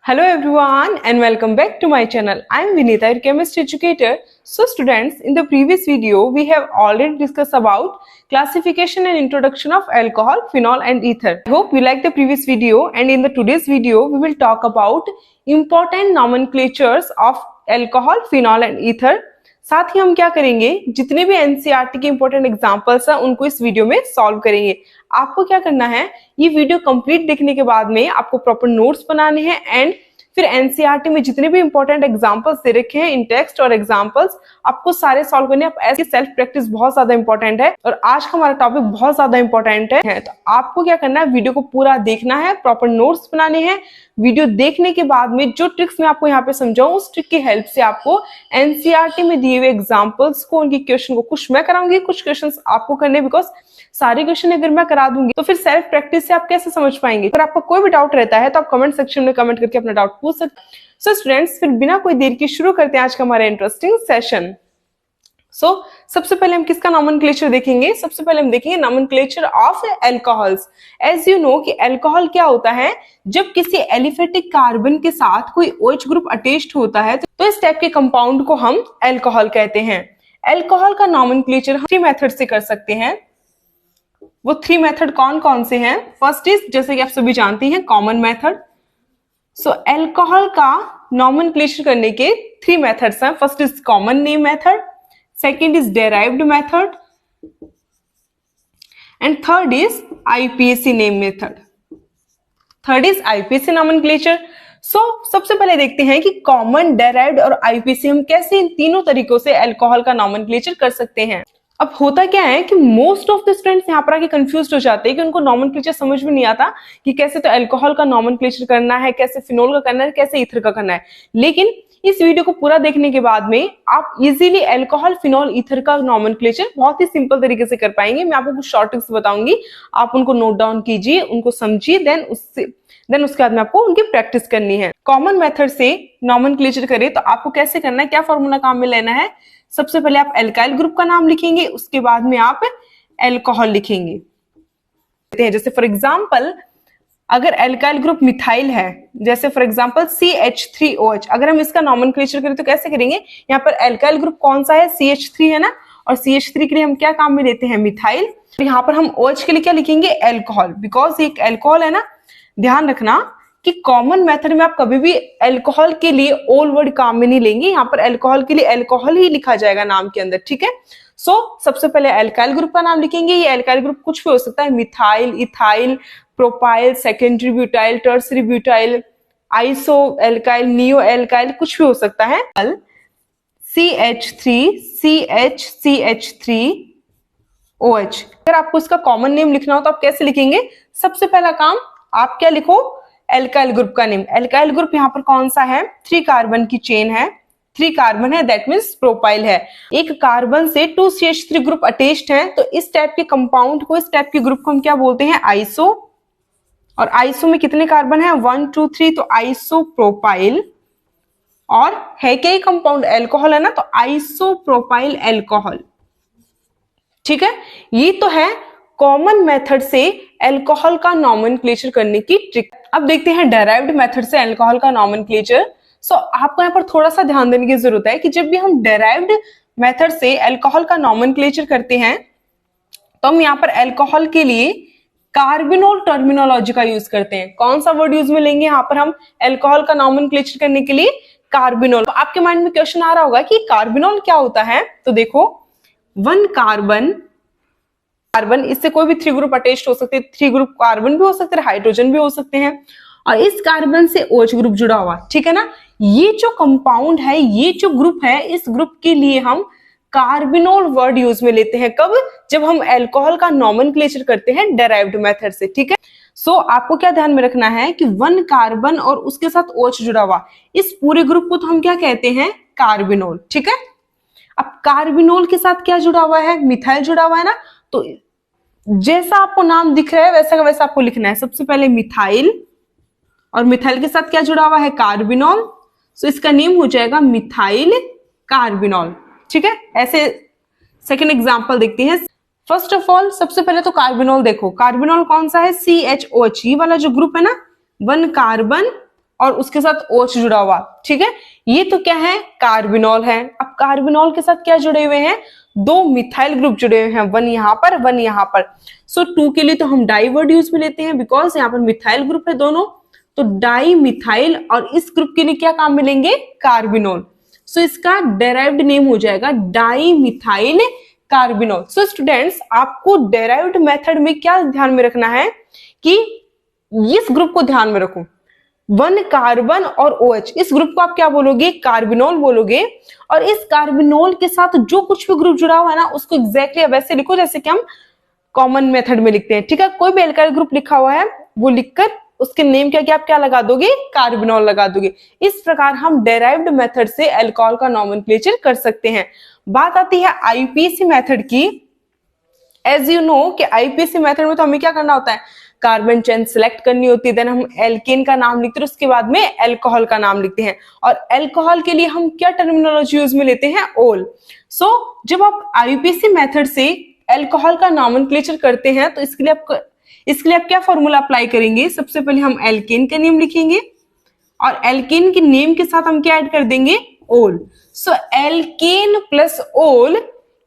Hello everyone and welcome back to my channel. I am Vinita, your chemistry educator. So students, in the previous video we have already discussed about classification and introduction of alcohol, phenol and ether. I hope you like the previous video, and in the today's video we will talk about important nomenclatures of alcohol, phenol and ether. साथ ही हम क्या करेंगे, जितने भी NCERT के important examples हैं उनको इस वीडियो में सॉल्व करेंगे। आपको क्या करना है, ये वीडियो कंप्लीट देखने के बाद में आपको प्रॉपर नोट्स बनाने हैं एंड फिर एनसीईआरटी में जितने भी इंपॉर्टेंट एग्जांपल्स दे रखे हैं इन टेक्स्ट और एग्जांपल्स आपको सारे सॉल्व करने हैं। ऐसी सेल्फ प्रैक्टिस बहुत ज्यादा इंपॉर्टेंट है और आज का हमारा टॉपिक बहुत ज्यादा इंपॉर्टेंट है। तो आपको क्या करना है, वीडियो को पूरा देखना है, प्रॉपर नोट्स बनाने हैं। वीडियो देखने के बाद में जो ट्रिक्स मैं आपको यहाँ पे समझाऊं उस ट्रिक की हेल्प से आपको एनसीईआरटी में दिए हुए एग्जांपल्स को, उनकी क्वेश्चन को कुछ मैं कराऊंगी, कुछ क्वेश्चन आपको करने, बिकॉज सारे क्वेश्चन अगर मैं करा दूंगी तो फिर सेल्फ प्रैक्टिस से आप कैसे समझ पाएंगे। अगर आपका कोई भी डाउट रहता है तो आप कमेंट सेक्शन में कमेंट करके अपना डाउट पूछ सकते हैं। सो स्टूडेंट्स, फिर बिना कोई देर के शुरू करते हैं आज का हमारा इंटरेस्टिंग सेशन। सबसे पहले हम किसका नॉमेनक्लेचर देखेंगे? सबसे पहले हम देखेंगे nomenclature of alcohols. As you know कि एल्कोहल क्या होता है, जब किसी एलिफेटिक कार्बन के साथ कोई OH ग्रुप अटैच्ड होता है तो इस टाइप के कंपाउंड को हम एल्कोहल कहते हैं। एल्कोहल का नॉमेनक्लेचर हम 3 मेथड से कर सकते हैं। वो 3 मेथड कौन कौन से हैं? फर्स्ट इज, जैसे कि आप सभी जानते हैं, कॉमन मेथड। सो एल्कोहल का नॉमेनक्लेचर करने के 3 मेथड्स हैं। First is common name method, second is derived method and third is IPAC name method. Third is IPAC nomenclature. So सबसे पहले देखते हैं कि कॉमन, डेराइव्ड और IPAC हम कैसे इन तीनों तरीकों से अल्कोहल का नॉमेनक्लेचर कर सकते हैं। अब होता क्या है कि मोस्ट ऑफ द स्टूडेंट्स यहाँ पर आके कंफ्यूज हो जाते हैं कि उनको नॉमेनक्लेचर समझ में नहीं आता कि कैसे तो अल्कोहल का नॉमेनक्लेचर करना है, कैसे फिनोल का करना है, कैसे ईथर का करना है। लेकिन इस वीडियो को पूरा देखने के बाद में आप इजीली अल्कोहल, फिनोल, ईथर का नॉमेनक्लेचर बहुत ही सिंपल तरीके से कर पाएंगे। मैं आपको कुछ शॉर्ट ट्रिक्स बताऊंगी, आप उनको नोट डाउन कीजिए, उनको समझिए, देन उसके बाद में आपको उनकी प्रैक्टिस करनी है। कॉमन मेथड से नॉमेनक्लेचर करें तो आपको कैसे करना है, क्या फॉर्मूला काम में लेना है? सबसे पहले आप एल्काइल ग्रुप का नाम लिखेंगे, उसके बाद में आप एल्कोहल लिखेंगे। जैसे फॉर एग्जाम्पल अगर एल्काइल ग्रुप मिथाइल है, जैसे फॉर एग्जांपल CH3OH, अगर हम इसका नॉमेनक्लेचर करें तो कैसे करेंगे? यहाँ पर एल्काइल ग्रुप कौन सा है? CH3 है ना, और CH3 के लिए हम क्या काम में लेते हैं? मिथाइल। यहाँ पर हम OH के लिए क्या लिखेंगे? एल्कोहल, बिकॉज एक एल्कोहल है ना। ध्यान रखना कि कॉमन मेथड में आप कभी भी एल्कोहल के लिए ओल वर्ड काम में नहीं लेंगे, यहाँ पर एल्कोहल के लिए एल्कोहल ही लिखा जाएगा नाम के अंदर, ठीक है। सबसे पहले एल्काइल ग्रुप का नाम लिखेंगे। ये एल्काइल ग्रुप कुछ भी हो सकता है, methyl, ethyl, propyl, secondary butyl, tertiary butyl, iso alkyl, neo alkyl, कुछ भी हो सकता है। CH3OH। अगर आपको इसका कॉमन नेम लिखना हो तो आप कैसे लिखेंगे? सबसे पहला काम आप क्या लिखो? एल्काइल ग्रुप का नेम। एल्काइल ग्रुप यहाँ पर कौन सा है? 3 कार्बन की चेन है, 3 कार्बन है, दैट मीन्स प्रोपाइल है। एक कार्बन से 2 CH3 ग्रुप अटैच्ड है, तो इस टाइप के कंपाउंड को, इस टाइप के ग्रुप को हम क्या बोलते हैं? आइसो। और आइसो में कितने कार्बन है? 1 2 3, तो आइसो प्रोपाइल। और है क्या ये कंपाउंड? एल्कोहल है ना, तो आइसो प्रोपाइल एल्कोहल, ठीक है। ये तो है कॉमन मेथड से एल्कोहल का नॉमेनक्लेचर करने की ट्रिक। अब देखते हैं डेराइव्ड मेथड से एल्कोहल का नॉमेनक्लेचर। आपको यहाँ पर थोड़ा सा ध्यान देने की जरूरत है कि जब भी हम डेराइव्ड मेथड से एल्कोहल का नॉमेनक्लेचर करते हैं तो हम यहाँ पर एल्कोहल के लिए कार्बिनोल टर्मिनोलॉजी का यूज करते हैं। कौन सा वर्ड यूज में लेंगे यहाँ पर हम एल्कोहल का नॉमेनक्लेचर करने के लिए? कार्बिनोल। तो आपके माइंड में क्वेश्चन आ रहा होगा कि कार्बिनोल क्या होता है? तो देखो, 1 कार्बन, इससे कोई भी 3 ग्रुप अटैच्ड हो सकते हैं। 3 ग्रुप कार्बन भी हो सकते हैं, हाइड्रोजन भी हो सकते हैं, और इस कार्बन से OH ग्रुप जुड़ा हुआ, ठीक है ना। ये जो कंपाउंड है, ये जो ग्रुप है, इस ग्रुप के लिए हम कार्बिनोल वर्ड यूज में लेते हैं। कब? जब हम एल्कोहल का नॉमेनक्लेचर करते हैं डेराइव्ड मेथड से, ठीक है। आपको क्या ध्यान में रखना है कि 1 कार्बन और उसके साथ OH जुड़ा हुआ, इस पूरे ग्रुप को तो हम क्या कहते हैं? कार्बिनोल, ठीक है। अब कार्बिनोल के साथ क्या जुड़ा हुआ है? मिथाइल जुड़ा हुआ है ना, तो जैसा आपको नाम दिख रहा है वैसा का वैसा आपको लिखना है। सबसे पहले मिथाइल, और मिथाइल के साथ क्या जुड़ा हुआ है? कार्बिनोल। इसका नेम हो जाएगा मिथाइल कार्बिनोल, ठीक है। ऐसे सेकेंड एग्जांपल देखते हैं। फर्स्ट ऑफ ऑल सबसे पहले तो कार्बिनोल देखो, कार्बिनोल कौन सा है? CHOH, ये वाला जो ग्रुप है ना, 1 कार्बन और उसके साथ OH जुड़ा हुआ, ठीक है। ये तो क्या है, कार्बिनॉल है। अब कार्बिनॉल के साथ क्या जुड़े हुए हैं, दो मिथाइल ग्रुप जुड़े हुए हैं, वन यहाँ पर वन यहाँ पर। सो 2 के लिए तो हम डाई वर्ड यूज में लेते हैं बिकॉज यहाँ पर मिथाइल ग्रुप है दोनों, तो डाई मिथाइल। और इस ग्रुप के लिए क्या काम मिलेंगे, कार्बिनॉल। सो इसका डेराइव्ड नेम हो जाएगा di methyl carbinol. So students, आपको डेराइव्ड मेथड में क्या ध्यान में रखना है कि इस ग्रुप को ध्यान में रखो, 1 कार्बन और OH, इस ग्रुप को आप क्या बोलोगे, कार्बिनॉल बोलोगे। और इस कार्बिनॉल के साथ जो कुछ भी ग्रुप जुड़ा हुआ है ना, उसको एग्जैक्टली वैसे लिखो जैसे कि हम कॉमन मेथड में लिखते हैं, ठीक है। कोई भी एल्काइल ग्रुप लिखा हुआ है वो लिखकर उसके नेम क्या आप क्या लगा दोगे, कार्बिनॉल लगा दोगे। इस प्रकार हम डेराइव्ड मेथड से अल्कोहल का नॉमेनक्लेचर कर सकते हैं। बात आती है आईपीसी मेथड की। एज यू नो कि आईपीसी मेथड में तो हमें क्या करना होता है, कार्बन चेन सिलेक्ट करनी होती है, देन हम एल्केन का नाम लिखते हैं, उसके बाद में अल्कोहल का नाम लिखते हैं। और अल्कोहल के लिए हम क्या टर्मिनोलॉजी यूज में लेते हैं, ओल। सो जब आप आईपीसी मेथड से अल्कोहल का नॉमेनक्लेचर करते हैं तो इसके लिए आप क्या फॉर्मूला अप्लाई करेंगे, सबसे पहले हम एल्केन का नेम लिखेंगे और एल्केन के नेम के साथ हम क्या ऐड कर देंगे, ओल। सो एल्केन प्लस ओल,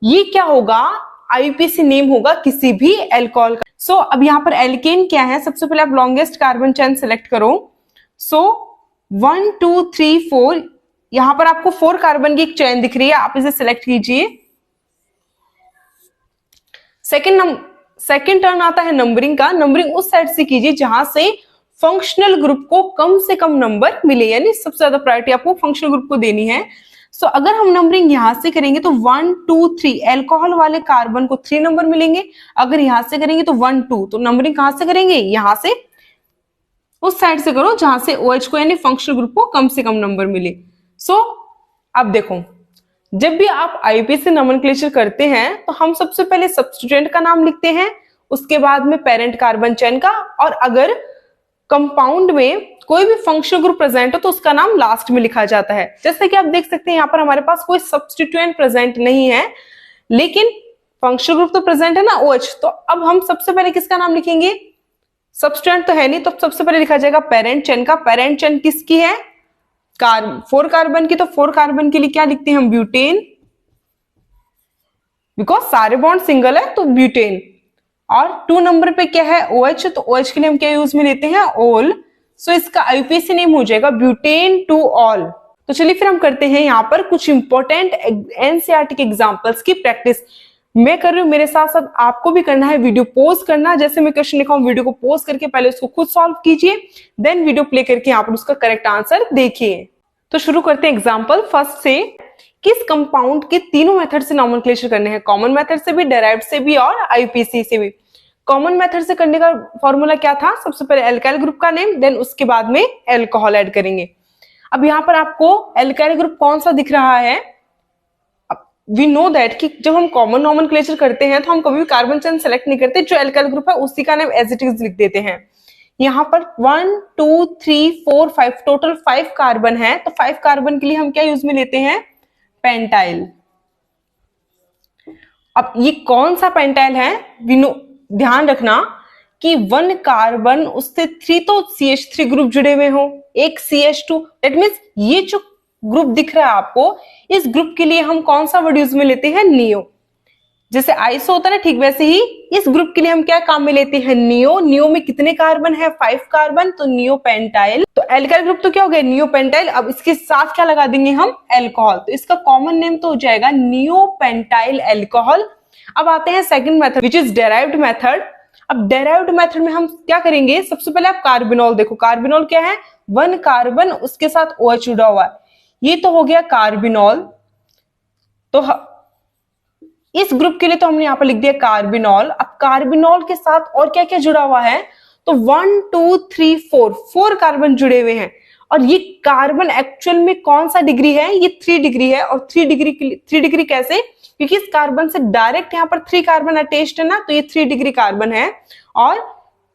ये क्या होगा, आईपीसी नेम होगा किसी भी अल्कोहल का। सो अब यहाँ पर एल्केन क्या है, सबसे पहले आप लॉन्गेस्ट कार्बन चेन सेलेक्ट करो। सो 1 2 3 4, यहां पर आपको 4 कार्बन की एक चेन दिख रही है, आप इसे सिलेक्ट कीजिए। सेकेंड टर्न आता है नंबरिंग का। नंबरिंग उस साइड से कीजिए जहां से फंक्शनल ग्रुप को कम से कम नंबर मिले, यानी सबसे ज्यादा प्रायोरिटी आपको फंक्शनल ग्रुप को देनी है। सो अगर हम नंबरिंग यहां से करेंगे तो 1 2 3, अल्कोहल वाले कार्बन को 3 नंबर मिलेंगे। अगर यहां से करेंगे तो 1 2, तो नंबरिंग कहां से करेंगे, यहां से, उस साइड से करो जहां से OH को यानी फंक्शनल ग्रुप को कम से कम नंबर मिले। सो अब देखो, जब भी आप आईपीसी नोमेनक्लेचर करते हैं तो हम सबसे पहले सब्स्टिट्यूएंट का नाम लिखते हैं, उसके बाद में पेरेंट कार्बन चेन का, और अगर कंपाउंड में कोई भी फंक्शनल ग्रुप प्रेजेंट हो तो उसका नाम लास्ट में लिखा जाता है। जैसे कि आप देख सकते हैं यहाँ पर हमारे पास कोई सब्स्टिट्यूएंट प्रेजेंट नहीं है, लेकिन फंक्शनल ग्रुप तो प्रेजेंट है ना, OH। तो अब हम सबसे पहले किसका नाम लिखेंगे, सब्स्टिट्यूएंट तो है नहीं, तो सबसे पहले लिखा जाएगा पेरेंट चेन का। पेरेंट चेन किसकी है, 4 कार्बन की, तो 4 कार्बन के लिए क्या लिखते हैं हम, ब्यूटेन, बिकॉज सारे बॉन्ड सिंगल है तो ब्यूटेन। और 2 नंबर पे क्या है, OH, तो OH के लिए हम क्या यूज में लेते हैं, ओल। सो इसका आईपीसी नेम हो जाएगा ब्यूटेन टू ऑल। तो चलिए फिर हम करते हैं यहाँ पर कुछ इंपॉर्टेंट एनसीईआरटी के एग्जांपल्स की प्रैक्टिस। मैं कर रही हूँ, मेरे साथ साथ आपको भी करना है। वीडियो पॉज करना, जैसे मैं क्वेश्चन लिखा हूं वीडियो को पॉज करके पहले उसको खुद सॉल्व कीजिए, देन वीडियो प्ले करके यहाँ पर उसका करेक्ट आंसर देखिए। तो शुरू करते हैं एग्जाम्पल फर्स्ट से। किस कंपाउंड के तीनों मेथड से नॉमेनक्लेचर करने हैं, कॉमन मेथड से भी, डेराइव्ड से भी और आईपीसी से भी। कॉमन मेथड से करने का फॉर्मूला क्या था, सबसे पहले अल्काइल ग्रुप का नेम, देन उसके बाद में अल्कोहल ऐड करेंगे। अब यहाँ पर आपको अल्काइल ग्रुप कौन सा दिख रहा है, वी नो दैट कि जब हम कॉमन नॉमेनक्लेचर करते हैं तो हम कभी भी कार्बन चेन सेलेक्ट नहीं करते, जो अल्काइल ग्रुप है उसी का नेम एज इट इज लिख देते हैं। यहाँ पर 1 2 3 4 5, टोटल 5 कार्बन है, तो 5 कार्बन के लिए हम क्या यूज में लेते हैं, पेंटाइल। अब ये कौन सा पेंटाइल है, ध्यान रखना कि 1 कार्बन उससे 3 तो CH3 ग्रुप जुड़े हुए हो, एक CH2, दैट मीन्स ये जो ग्रुप दिख रहा है आपको, इस ग्रुप के लिए हम कौन सा वर्ड यूज में लेते हैं, नियो। जैसे आइसो होता है ना, ठीक वैसे ही इस ग्रुप के लिए हम क्या काम में लेते हैं, नियो। नियो में कितने कार्बन है, 5 कार्बन, तो नियो पेंटाइल। तो एल्काइल ग्रुप तो क्या हो गया, नियो पेंटाइल। अब इसके साथ क्या लगा देंगे हम, अल्कोहल, तो इसका कॉमन नेम तो हो जाएगा नियो पेंटाइल अल्कोहल। अब आते हैं second method which is derived method. अब डेराइव्ड मेथड में हम क्या करेंगे, सबसे पहले आप कार्बिनॉल देखो, कार्बिनॉल क्या है, 1 कार्बन उसके साथ OH जुड़ा हुआ है, ये तो हो गया कार्बिनॉल। तो इस ग्रुप के लिए तो हमने यहां पर लिख दिया कार्बिनॉल। अब कार्बिनॉल के साथ और क्या क्या जुड़ा हुआ है, तो 1 2 3 4 कार्बन जुड़े हुए हैं। और ये कार्बन एक्चुअल में कौन सा डिग्री है, ये 3 डिग्री है। और 3 डिग्री कैसे, क्योंकि इस कार्बन से डायरेक्ट यहाँ पर 3 कार्बन अटैच्ड है ना, तो ये 3 डिग्री कार्बन है। और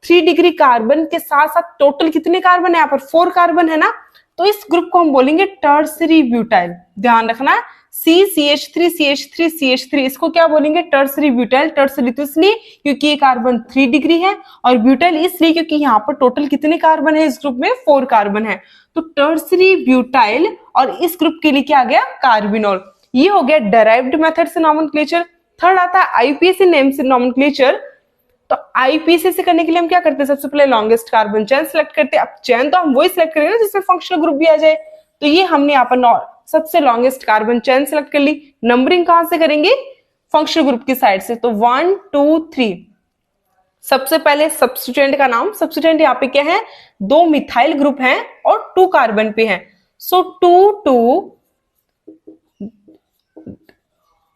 3 डिग्री कार्बन के साथ साथ टोटल कितने कार्बन है, यहाँ पर 4 कार्बन है ना, तो इस ग्रुप को हम बोलेंगे टर्सरी ब्यूटाइल। ध्यान रखना, CH3 इसको क्या बोलेंगे, टर्सरी ब्यूटाइल। टर्सरी तो इसलिए क्योंकि ये कार्बन 3 डिग्री है, और ब्यूटाइल इसलिए क्योंकि यहाँ पर टोटल कितने कार्बन है इस ग्रुप में, 4 कार्बन है। तो टर्सरी ब्यूटाइल, और इस ग्रुप के लिए क्या आ गया, कार्बिनोल। ये हो गया डेराइव्ड मेथड से नॉमेनक्लेचर। थर्ड आता है आईपीएसी नेम से नॉमेनक्लेचर। तो आईपीएसी से करने के लिए हम क्या करते हैं, सबसे पहले लॉन्गेस्ट कार्बन चेन सेलेक्ट करते हैं। अब चेन तो हम वही सिलेक्ट करेंगे ना जिसमें फंक्शनल ग्रुप भी आ जाए। तो ये हमने यहाँ पर सबसे लॉन्गेस्ट कार्बन चेन सेलेक्ट कर ली। नंबरिंग कहां से करेंगे, फंक्शनल ग्रुप की साइड से। तो 1 2 3। सबसे पहले सब्स्टिट्यूएंट का नाम, सब्स्टिट्यूएंट यहाँ पे क्या है, 2 मिथाइल ग्रुप हैं और 2 कार्बन पे है। सो 2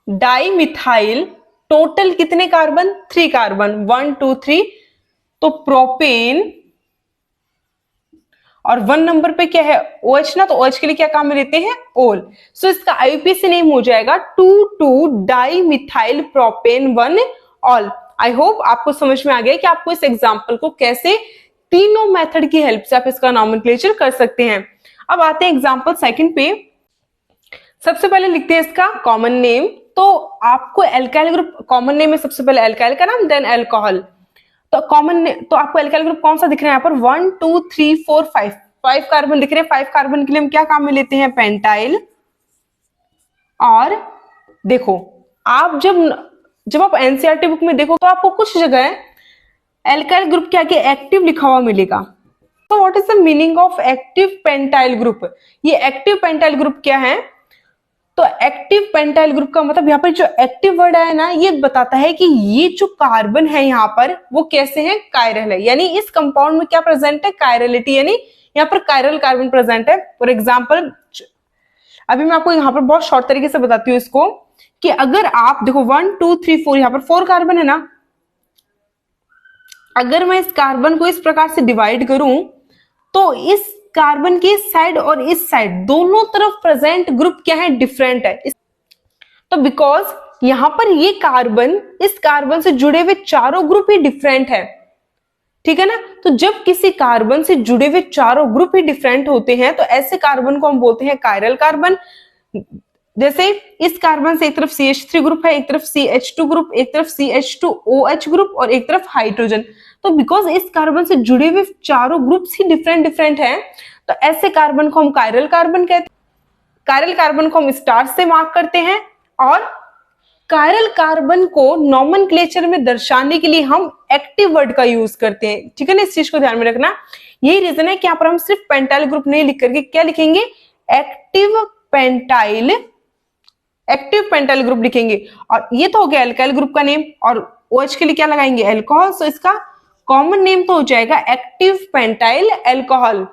डाई मिथाइल, टोटल कितने कार्बन, 3 कार्बन, 1 2 3। तो प्रोपेन, और 1 नंबर पे क्या है, OH ना, तो OH के लिए क्या काम में लेते हैं, ओल। सो इसका आईपीएसी नेम हो जाएगा 2 di methyl propane 1 all. I hope आपको समझ में आ गया कि आपको इस एग्जांपल को कैसे तीनों मेथड की हेल्प से आप इसका नॉमेनक्लेचर कर सकते हैं। अब आते हैं एग्जांपल सेकंड पे। सबसे पहले लिखते हैं इसका कॉमन नेम। तो आपको एल्काइल ग्रुप कॉमन नेम में सबसे पहले एल्काइल का नाम, देन अल्कोहल। तो कॉमन, तो आपको एल्काइल ग्रुप कौन सा दिख रहा है यहाँ पर, 1 2 3 4 5, 5 कार्बन दिख रहे हैं। 5 कार्बन के लिए हम क्या काम में लेते हैं, पेंटाइल। और देखो, आप जब आप एनसीईआरटी बुक में देखो तो आपको कुछ जगह एल्काइल ग्रुप के आगे एक्टिव लिखा हुआ मिलेगा। तो what is the meaning of active pentyl group, ये एक्टिव पेंटाइल ग्रुप क्या है। तो एक्टिव पेंटाइल ग्रुप का मतलब यहाँ पर जो एक्टिव वर्ड है ना, ये बताता है कि ये जो कार्बन है यहाँ पर वो कैसे है, कायरल है। यानी इस कंपाउंड में क्या प्रेजेंट है, कायरलिटी, यानी यहाँ पर कायरल कार्बन प्रेजेंट है। फॉर एग्जाम्पल, अभी मैं आपको यहाँ पर बहुत शॉर्ट तरीके से बताती हूँ इसको, कि अगर आप देखो 1 2 3 4, यहाँ पर 4 कार्बन है ना, अगर मैं इस कार्बन को इस प्रकार से डिवाइड करूं तो इस कार्बन की साइड और इस साइड दोनों तरफ प्रेजेंट ग्रुप क्या है, डिफरेंट है। तो बिकॉज यहां पर ये कार्बन इस कार्बन से जुड़े हुए चारों ग्रुप ही डिफरेंट है, ठीक है ना। तो जब किसी कार्बन से जुड़े हुए चारों ग्रुप ही डिफरेंट होते हैं तो ऐसे कार्बन को हम बोलते हैं कायरल कार्बन। जैसे इस कार्बन से एक तरफ CH3 ग्रुप है, एक तरफ CH2 ग्रुप, एक तरफ CH2OH ग्रुप और एक तरफ हाइड्रोजन। तो बिकॉज इस कार्बन से जुड़े हुए चारों ग्रुप्स ही डिफरेंट हैं, तो ऐसे कार्बन को हम कायरल कार्बन कहते हैं। कायरल कार्बन को हम स्टार से मार्क करते हैं, और कायरल कार्बन को नॉमेनक्लेचर में दर्शाने के लिए हम एक्टिव वर्ड का यूज करते हैं, ठीक है ना। इस चीज को ध्यान में रखना। यही रीजन है कि यहाँ पर हम सिर्फ पेंटाइल ग्रुप नहीं लिख करके क्या लिखेंगे, एक्टिव पेंटाइल ग्रुप लिखेंगे। और ये तो हो गया एल्काइल ग्रुप का नेम, और OH के लिए क्या लगाएंगे, अल्कोहल। सो इसका कॉमन नेम तो हो जाएगा एक्टिव पेंटाइल अल्कोहल।